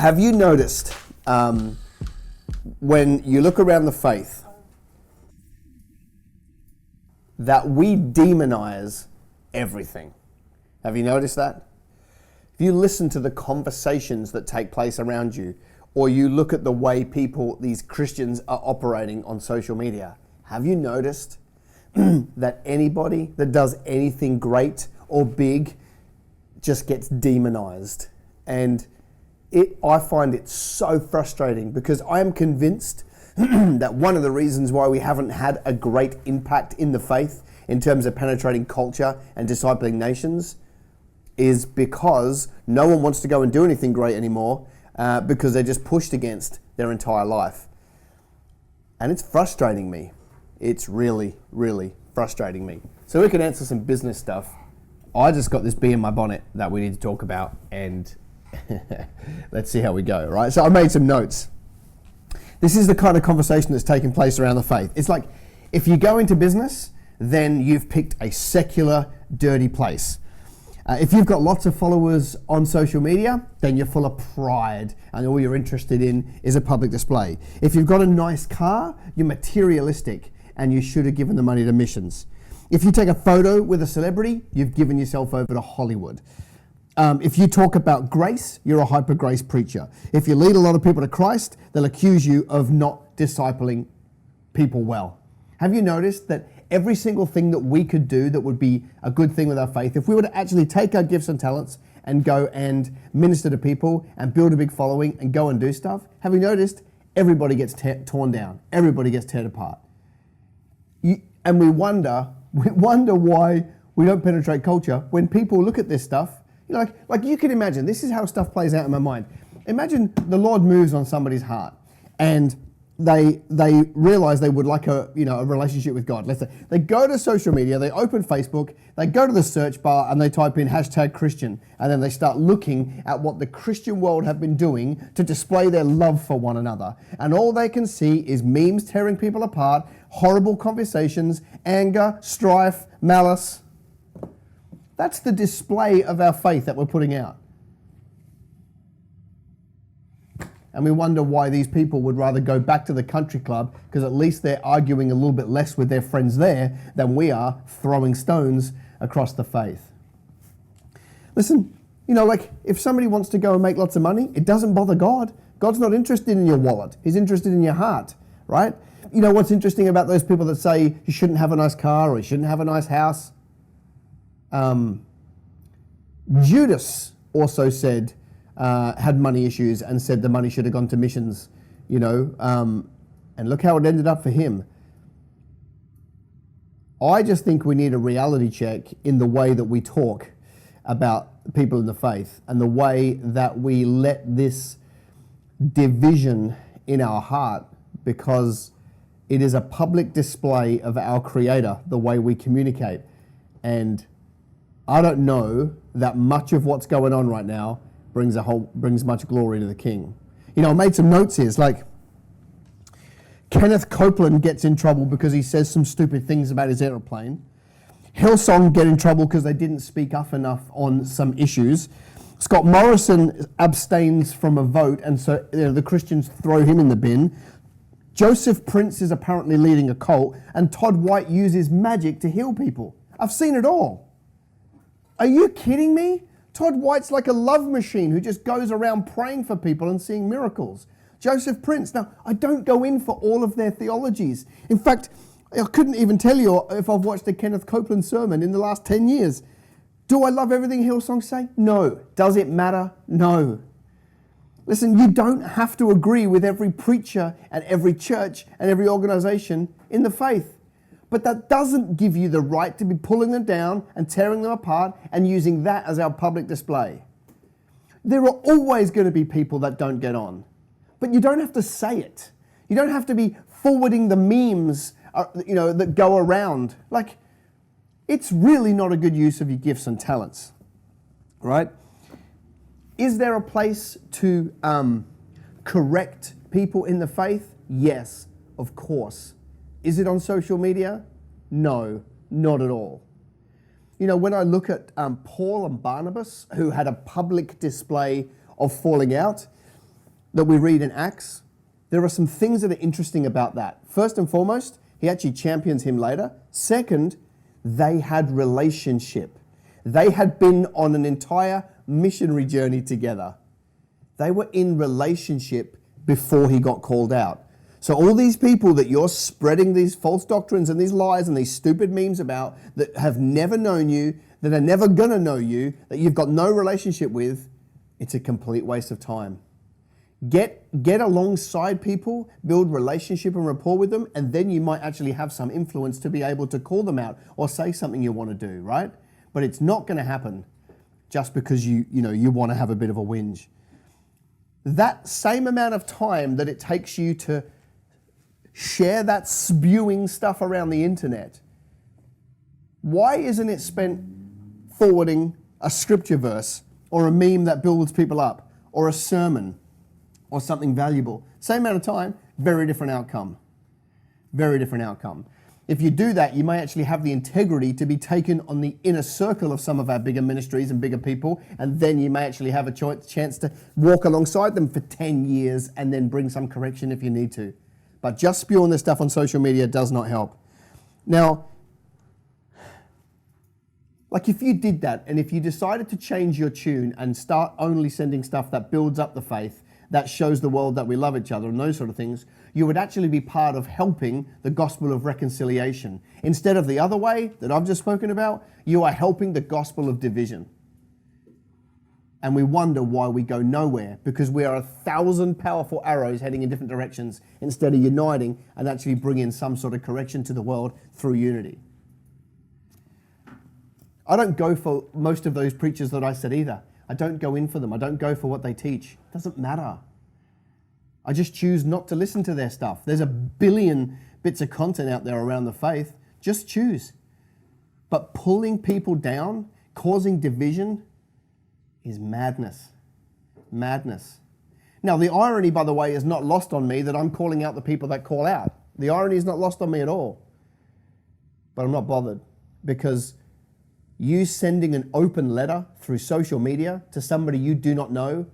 Have you noticed when you look around the faith that we demonize everything? Have you noticed that? If you listen to the conversations that take place around you, or you look at the way people, these Christians, are operating on social media, have you noticed that anybody that does anything great or big just gets demonized? And I find it so frustrating, because I am convinced that one of the reasons why we haven't had a great impact in the faith in terms of penetrating culture and discipling nations is because no one wants to go and do anything great anymore, because they're just pushed against their entire life. And it's frustrating me. It's really, really frustrating me. So we can answer some business stuff. I just got this bee in my bonnet that we need to talk about, and let's see how we go, right? So I made some notes. This is the kind of conversation that's taking place around the faith. It's like, if you go into business, then you've picked a secular, dirty place. If you've got lots of followers on social media, then you're full of pride and all you're interested in is a public display. If you've got a nice car, you're materialistic and you should have given the money to missions. If you take a photo with a celebrity, you've given yourself over to Hollywood. If you talk about grace, you're a hyper-grace preacher. If you lead a lot of people to Christ, they'll accuse you of not discipling people well. Have you noticed that every single thing that we could do that would be a good thing with our faith, if we were to actually take our gifts and talents and go and minister to people and build a big following and go and do stuff, have you noticed everybody gets torn down, everybody gets torn apart? And we wonder why we don't penetrate culture when people look at this stuff. You know, like you can imagine, this is how stuff plays out in my mind. Imagine the Lord moves on somebody's heart and they realize they would like a relationship with God. Let's say they go to social media, they open Facebook, they go to the search bar and they type in #Christian, and then they start looking at what the Christian world have been doing to display their love for one another. And all they can see is memes tearing people apart, horrible conversations, anger, strife, malice. That's the display of our faith that we're putting out. And we wonder why these people would rather go back to the country club, because at least they're arguing a little bit less with their friends there than we are throwing stones across the faith. Listen, like if somebody wants to go and make lots of money, it doesn't bother God. God's not interested in your wallet. He's interested in your heart, right? You know what's interesting about those people that say you shouldn't have a nice car or you shouldn't have a nice house? Judas also said, had money issues and said the money should have gone to missions, and look how it ended up for him. I just think we need a reality check in the way that we talk about people in the faith and the way that we let this division in our heart, because it is a public display of our Creator, the way we communicate. And I don't know that much of what's going on right now brings much glory to the King. I made some notes here. It's like Kenneth Copeland gets in trouble because he says some stupid things about his aeroplane. Hillsong get in trouble because they didn't speak up enough on some issues. Scott Morrison abstains from a vote, and so the Christians throw him in the bin. Joseph Prince is apparently leading a cult, and Todd White uses magic to heal people. I've seen it all. Are you kidding me? Todd White's like a love machine who just goes around praying for people and seeing miracles. Joseph Prince. Now, I don't go in for all of their theologies. In fact, I couldn't even tell you if I've watched a Kenneth Copeland sermon in the last 10 years. Do I love everything Hillsong say? No. Does it matter? No. Listen, you don't have to agree with every preacher and every church and every organization in the faith. But that doesn't give you the right to be pulling them down and tearing them apart and using that as our public display. There are always going to be people that don't get on. But you don't have to say it. You don't have to be forwarding the memes that go around. Like, it's really not a good use of your gifts and talents, right? Is there a place to correct people in the faith? Yes, of course. Is it on social media? No, not at all. When I look at Paul and Barnabas, who had a public display of falling out, that we read in Acts, there are some things that are interesting about that. First and foremost, he actually champions him later. Second, they had relationship. They had been on an entire missionary journey together. They were in relationship before he got called out. So all these people that you're spreading these false doctrines and these lies and these stupid memes about, that have never known you, that are never gonna know you, that you've got no relationship with, it's a complete waste of time. Get alongside people, build relationship and rapport with them, and then you might actually have some influence to be able to call them out or say something you want to do, right? But it's not going to happen just because you want to have a bit of a whinge. That same amount of time that it takes you to share that spewing stuff around the internet, why isn't it spent forwarding a scripture verse or a meme that builds people up or a sermon or something valuable? Same amount of time, very different outcome. Very different outcome. If you do that, you may actually have the integrity to be taken on the inner circle of some of our bigger ministries and bigger people, and then you may actually have a chance to walk alongside them for 10 years and then bring some correction if you need to. But just spewing this stuff on social media does not help. Now, like if you did that, and if you decided to change your tune and start only sending stuff that builds up the faith, that shows the world that we love each other and those sort of things, you would actually be part of helping the gospel of reconciliation. Instead of the other way that I've just spoken about, you are helping the gospel of division. And we wonder why we go nowhere, because we are 1,000 powerful arrows heading in different directions instead of uniting and actually bringing some sort of correction to the world through unity. I don't go for most of those preachers that I said either. I don't go in for them. I don't go for what they teach. It doesn't matter. I just choose not to listen to their stuff. There's a billion bits of content out there around the faith. Just choose. But pulling people down, causing division, is madness. Madness. Now, the irony, by the way, is not lost on me that I'm calling out the people that call out. The irony is not lost on me at all. But I'm not bothered, because you sending an open letter through social media to somebody you do not know.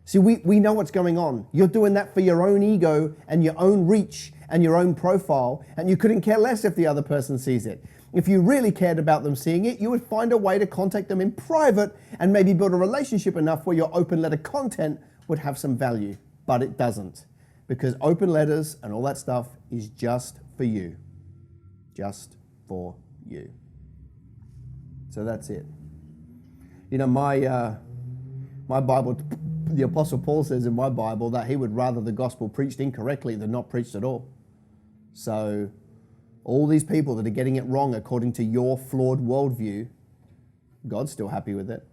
See, we know what's going on. You're doing that for your own ego and your own reach and your own profile, and you couldn't care less if the other person sees it. If you really cared about them seeing it, you would find a way to contact them in private and maybe build a relationship enough where your open letter content would have some value. But it doesn't, because open letters and all that stuff is just for you. Just for you. So that's it. You know, my Bible, the Apostle Paul says in my Bible that he would rather the gospel preached incorrectly than not preached at all. So all these people that are getting it wrong according to your flawed worldview, God's still happy with it.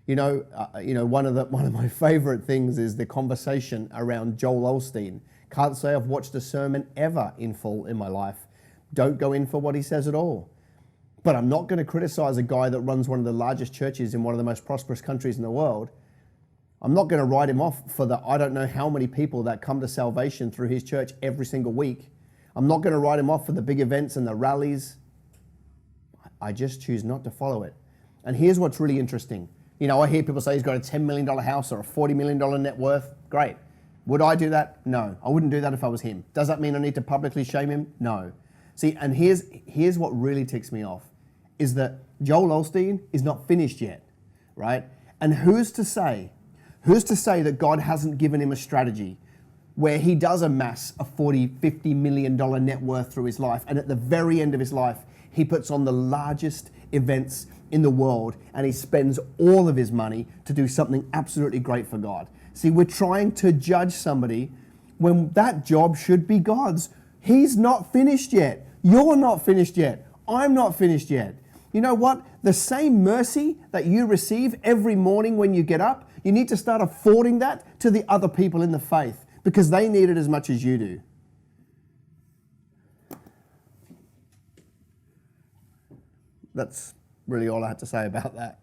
You know, one of my favorite things is the conversation around Joel Osteen. Can't say I've watched a sermon ever in full in my life. Don't go in for what he says at all. But I'm not going to criticize a guy that runs one of the largest churches in one of the most prosperous countries in the world. I'm not going to write him off for the I don't know how many people that come to salvation through his church every single week. I'm not going to write him off for the big events and the rallies. I just choose not to follow it. And here's what's really interesting. You know, I hear people say he's got a $10 million house or a $40 million net worth. Great. Would I do that? No. I wouldn't do that if I was him. Does that mean I need to publicly shame him? No. See, and here's what really ticks me off, is that Joel Osteen is not finished yet, right? And who's to say that God hasn't given him a strategy where he does amass a $40, $50 million net worth through his life, and at the very end of his life, he puts on the largest events in the world and he spends all of his money to do something absolutely great for God. See, we're trying to judge somebody when that job should be God's. He's not finished yet. You're not finished yet. I'm not finished yet. You know what? The same mercy that you receive every morning when you get up, you need to start affording that to the other people in the faith, because they need it as much as you do. That's really all I had to say about that.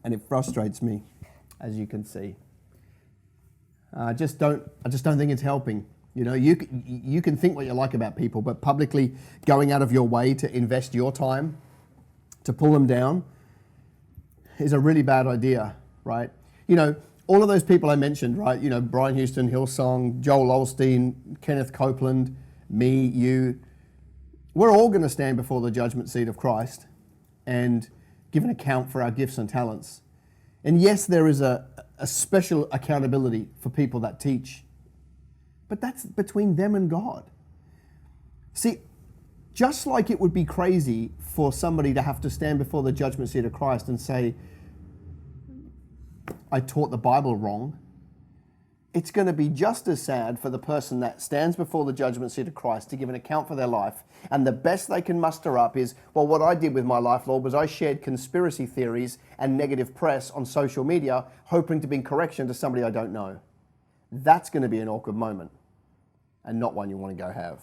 And it frustrates me, as you can see. I just don't think it's helping. You know, you can think what you like about people, but publicly going out of your way to invest your time to pull them down is a really bad idea, right? You know, all of those people I mentioned, right? You know, Brian Houston, Hillsong, Joel Osteen, Kenneth Copeland, me, you, we're all going to stand before the judgment seat of Christ and give an account for our gifts and talents. And yes, there is a special accountability for people that teach, but that's between them and God. See, just like it would be crazy for somebody to have to stand before the judgment seat of Christ and say, I taught the Bible wrong, it's going to be just as sad for the person that stands before the judgment seat of Christ to give an account for their life, and the best they can muster up is, well, what I did with my life, Lord, was I shared conspiracy theories and negative press on social media, hoping to bring correction to somebody I don't know. That's going to be an awkward moment, and not one you want to go have.